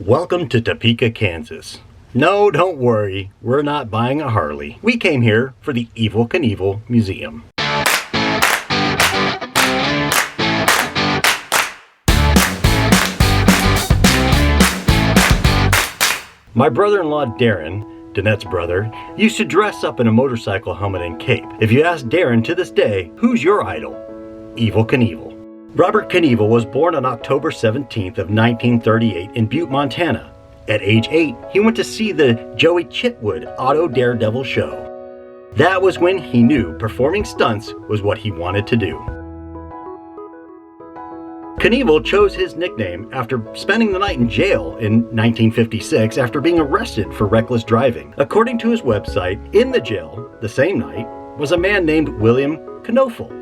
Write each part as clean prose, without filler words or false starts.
Welcome to Topeka, Kansas. No, don't worry, we're not buying a Harley. We came here for the Evel Knievel Museum. My brother-in-law Darren, Danette's brother, used to dress up in a motorcycle helmet and cape. If you ask Darren to this day, who's your idol? Evel Knievel. Robert Knievel was born on October 17th of 1938 in Butte, Montana. At age 8, he went to see the Joey Chitwood Auto Daredevil show. That was when he knew performing stunts was what he wanted to do. Knievel chose his nickname after spending the night in jail in 1956 after being arrested for reckless driving. According to his website, in the jail the same night was a man named William Knievel,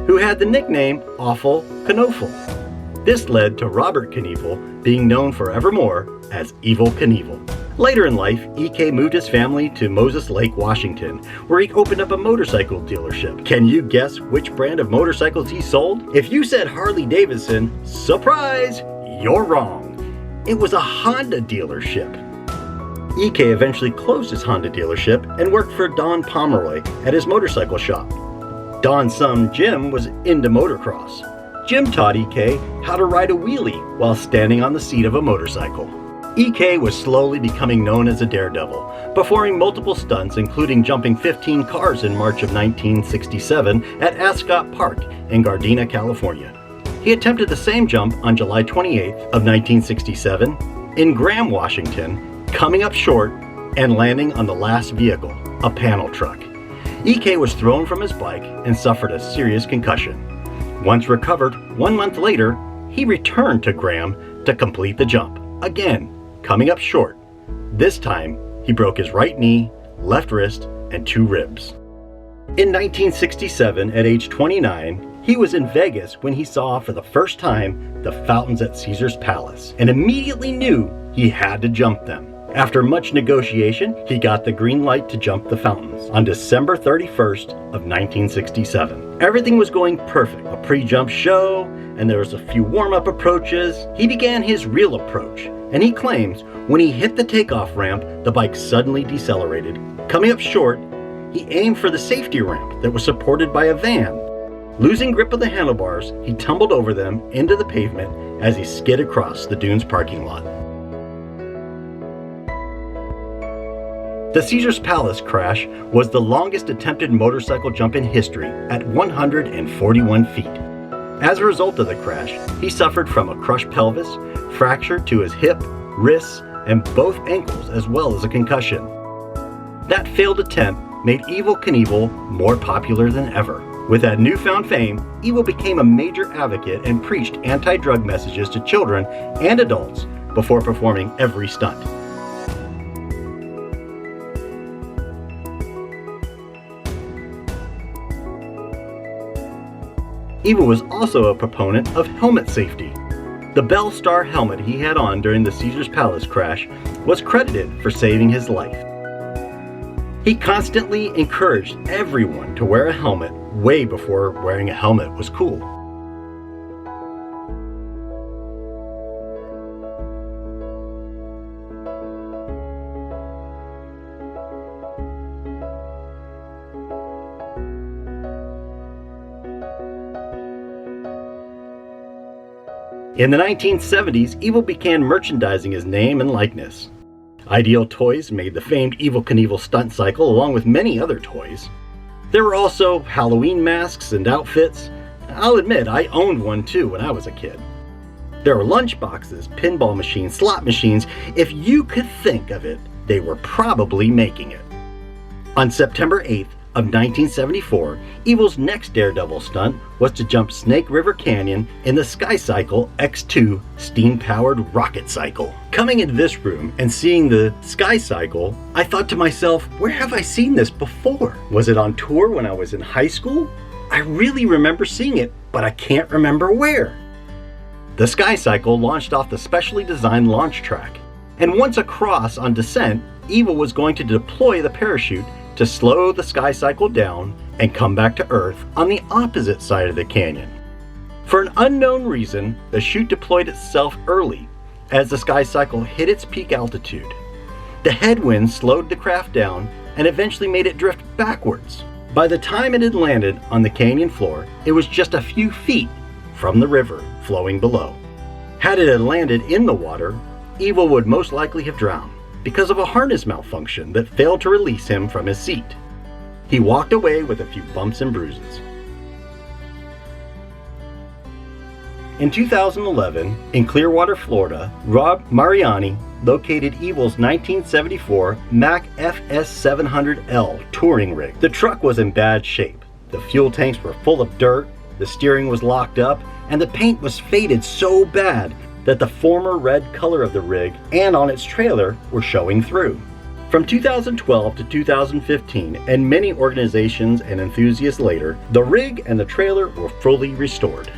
who had the nickname Awful Knievel. This led to Robert Knievel being known forevermore as Evel Knievel. Later in life, EK moved his family to Moses Lake, Washington, where he opened up a motorcycle dealership. Can you guess which brand of motorcycles he sold? If you said Harley Davidson, surprise, you're wrong. It was a Honda dealership. EK eventually closed his Honda dealership and worked for Don Pomeroy at his motorcycle shop. Don's son Jim was into motocross. Jim taught EK how to ride a wheelie while standing on the seat of a motorcycle. EK was slowly becoming known as a daredevil, performing multiple stunts including jumping 15 cars in March of 1967 at Ascot Park in Gardena, California. He attempted the same jump on July 28th of 1967 in Graham, Washington, coming up short and landing on the last vehicle, a panel truck. EK was thrown from his bike and suffered a serious concussion. Once recovered, 1 month later, he returned to Graham to complete the jump, again, coming up short. This time, he broke his right knee, left wrist, and 2 ribs. In 1967, at age 29, he was in Vegas when he saw for the first time the fountains at Caesar's Palace and immediately knew he had to jump them. After much negotiation, he got the green light to jump the fountains on December 31st of 1967. Everything was going perfect. A pre-jump show, and there was a few warm-up approaches. He began his real approach, and he claims when he hit the takeoff ramp, the bike suddenly decelerated. Coming up short, he aimed for the safety ramp that was supported by a van. Losing grip of the handlebars, he tumbled over them into the pavement as he skid across the Dunes parking lot. The Caesar's Palace crash was the longest attempted motorcycle jump in history at 141 feet. As a result of the crash, he suffered from a crushed pelvis, fracture to his hip, wrists, and both ankles, as well as a concussion. That failed attempt made Evel Knievel more popular than ever. With that newfound fame, Evel became a major advocate and preached anti-drug messages to children and adults before performing every stunt. Evel was also a proponent of helmet safety. The Bell Star helmet he had on during the Caesar's Palace crash was credited for saving his life. He constantly encouraged everyone to wear a helmet way before wearing a helmet was cool. In the 1970s, Evel began merchandising his name and likeness. Ideal Toys made the famed Evel Knievel stunt cycle along with many other toys. There were also Halloween masks and outfits. I'll admit, I owned one too when I was a kid. There were lunch boxes, pinball machines, slot machines. If you could think of it, they were probably making it. On September 8th of 1974, Evel's next Daredevil stunt was to jump Snake River Canyon in the SkyCycle X2 steam-powered rocket cycle. Coming into this room and seeing the SkyCycle, I thought to myself, where have I seen this before? Was it on tour when I was in high school? I really remember seeing it, but I can't remember where. The SkyCycle launched off the specially designed launch track, and once across on descent, Evel was going to deploy the parachute to slow the SkyCycle down and come back to Earth on the opposite side of the canyon. For an unknown reason, the chute deployed itself early, as the Sky Cycle hit its peak altitude. The headwind slowed the craft down and eventually made it drift backwards. By the time it had landed on the canyon floor, it was just a few feet from the river flowing below. Had it landed in the water, Evel would most likely have drowned because of a harness malfunction that failed to release him from his seat. He walked away with a few bumps and bruises. In 2011, in Clearwater, Florida, Rob Mariani located Evel's 1974 Mack FS700L touring rig. The truck was in bad shape. The fuel tanks were full of dirt, the steering was locked up, and the paint was faded so bad that the former red color of the rig and on its trailer were showing through. From 2012 to 2015, and many organizations and enthusiasts later, the rig and the trailer were fully restored.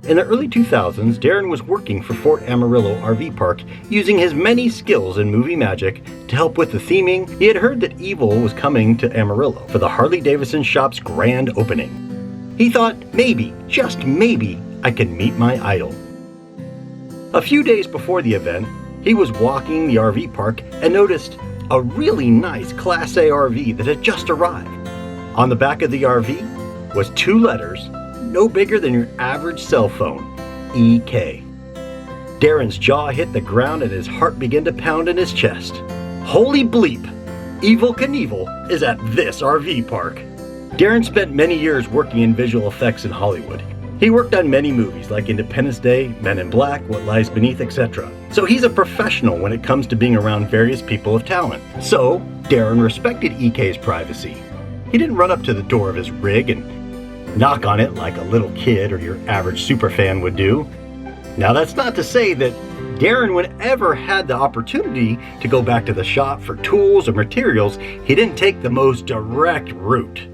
In the early 2000s, Darren was working for Fort Amarillo RV Park using his many skills in movie magic to help with the theming. He had heard that Evel was coming to Amarillo for the Harley-Davidson shop's grand opening. He thought, maybe, just maybe, I can meet my idol. A few days before the event, he was walking the RV park and noticed a really nice Class A RV that had just arrived. On the back of the RV was 2 letters, no bigger than your average cell phone, EK. Darren's jaw hit the ground and his heart began to pound in his chest. Holy bleep! Evel Knievel is at this RV park. Darren spent many years working in visual effects in Hollywood. He worked on many movies like Independence Day, Men in Black, What Lies Beneath, etc. So he's a professional when it comes to being around various people of talent. So Darren respected EK's privacy. He didn't run up to the door of his rig and knock on it like a little kid or your average superfan would do. Now that's not to say that Darren would ever had the opportunity to go back to the shop for tools or materials. He didn't take the most direct route.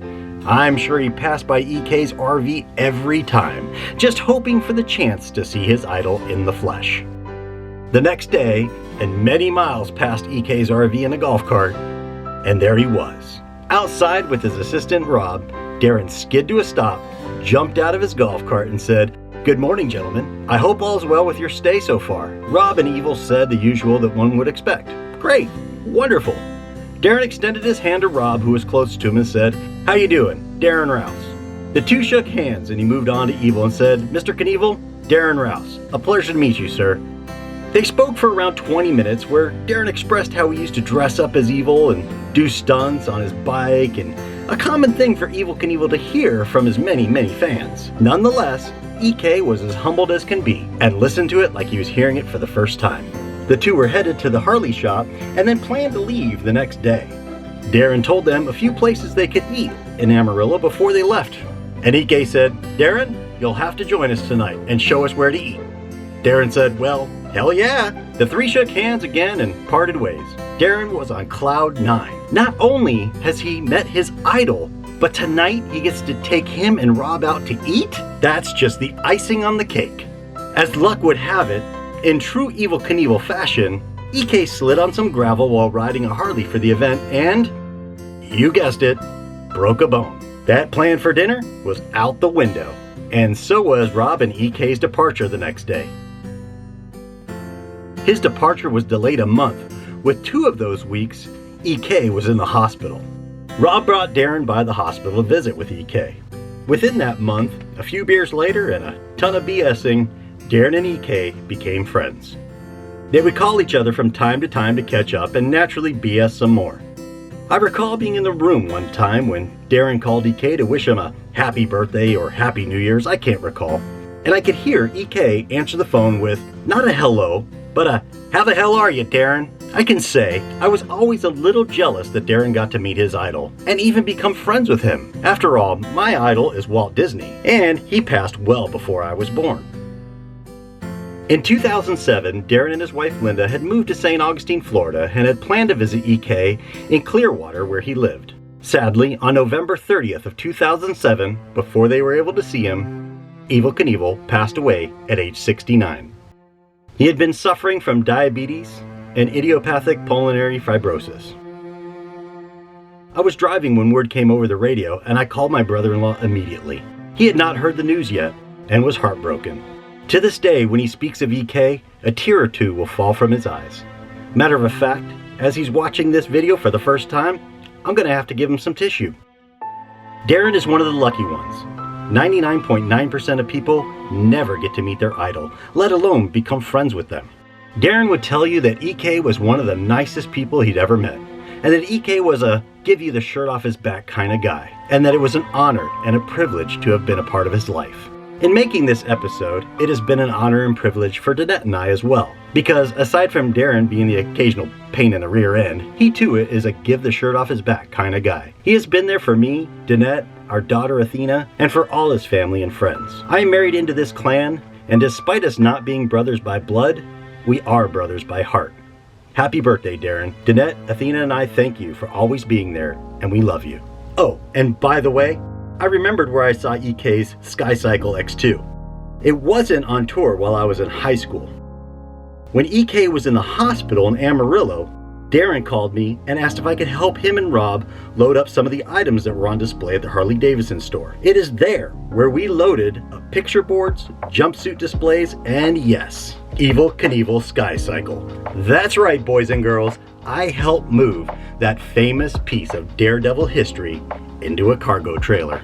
I'm sure he passed by EK's RV every time, just hoping for the chance to see his idol in the flesh. The next day, and many miles past EK's RV in a golf cart, and there he was. Outside with his assistant Rob, Darren skid to a stop, jumped out of his golf cart and said, "Good morning, gentlemen. I hope all's well with your stay so far." Rob and Evel said the usual that one would expect. "Great, wonderful." Darren extended his hand to Rob, who was close to him, and said, "How you doing? Darren Rouse." The two shook hands and he moved on to Evel and said, "Mr. Knievel, Darren Rouse. A pleasure to meet you, sir." They spoke for around 20 minutes where Darren expressed how he used to dress up as Evel and do stunts on his bike, and a common thing for Evel Knievel to hear from his many, many fans. Nonetheless, EK was as humbled as can be and listened to it like he was hearing it for the first time. The two were headed to the Harley shop and then planned to leave the next day. Darren told them a few places they could eat in Amarillo before they left. And EK said, "Darren, you'll have to join us tonight and show us where to eat." Darren said, "Well, hell yeah." The three shook hands again and parted ways. Darren was on cloud 9. Not only has he met his idol, but tonight he gets to take him and Rob out to eat? That's just the icing on the cake. As luck would have it, in true Evel Knievel fashion, EK slid on some gravel while riding a Harley for the event and, you guessed it, broke a bone. That plan for dinner was out the window, and so was Rob and EK's departure the next day. His departure was delayed a month. With 2 of those weeks, EK was in the hospital. Rob brought Darren by the hospital to visit with EK. Within that month, a few beers later and a ton of BSing, Darren and EK became friends. They would call each other from time to time to catch up and naturally BS some more. I recall being in the room one time when Darren called EK to wish him a happy birthday or happy New Year's, I can't recall. And I could hear EK answer the phone with not a hello, but a "How the hell are you, Darren?" I can say I was always a little jealous that Darren got to meet his idol and even become friends with him. After all, my idol is Walt Disney, and he passed well before I was born. In 2007, Darren and his wife Linda had moved to St. Augustine, Florida, and had planned to visit EK in Clearwater, where he lived. Sadly, on November 30th of 2007, before they were able to see him, Evel Knievel passed away at age 69. He had been suffering from diabetes and idiopathic pulmonary fibrosis. I was driving when word came over the radio, and I called my brother-in-law immediately. He had not heard the news yet and was heartbroken. To this day, when he speaks of EK, a tear or two will fall from his eyes. Matter of fact, as he's watching this video for the first time, I'm going to have to give him some tissue. Darren is one of the lucky ones. 99.9% of people never get to meet their idol, let alone become friends with them. Darren would tell you that EK was one of the nicest people he'd ever met, and that EK was a give you the shirt off his back kind of guy, and that it was an honor and a privilege to have been a part of his life. In making this episode, it has been an honor and privilege for Danette and I as well, because aside from Darren being the occasional pain in the rear end, he too is a give the shirt off his back kind of guy. He has been there for me, Danette, our daughter Athena, and for all his family and friends. I am married into this clan, and despite us not being brothers by blood, we are brothers by heart. Happy birthday, Darren. Danette, Athena, and I thank you for always being there, and we love you. Oh, and by the way, I remembered where I saw EK's SkyCycle X2. It wasn't on tour while I was in high school. When EK was in the hospital in Amarillo, Darren called me and asked if I could help him and Rob load up some of the items that were on display at the Harley-Davidson store. It is there where we loaded up picture boards, jumpsuit displays, and yes, Evel Knievel SkyCycle. That's right, boys and girls, I helped move that famous piece of Daredevil history into a cargo trailer.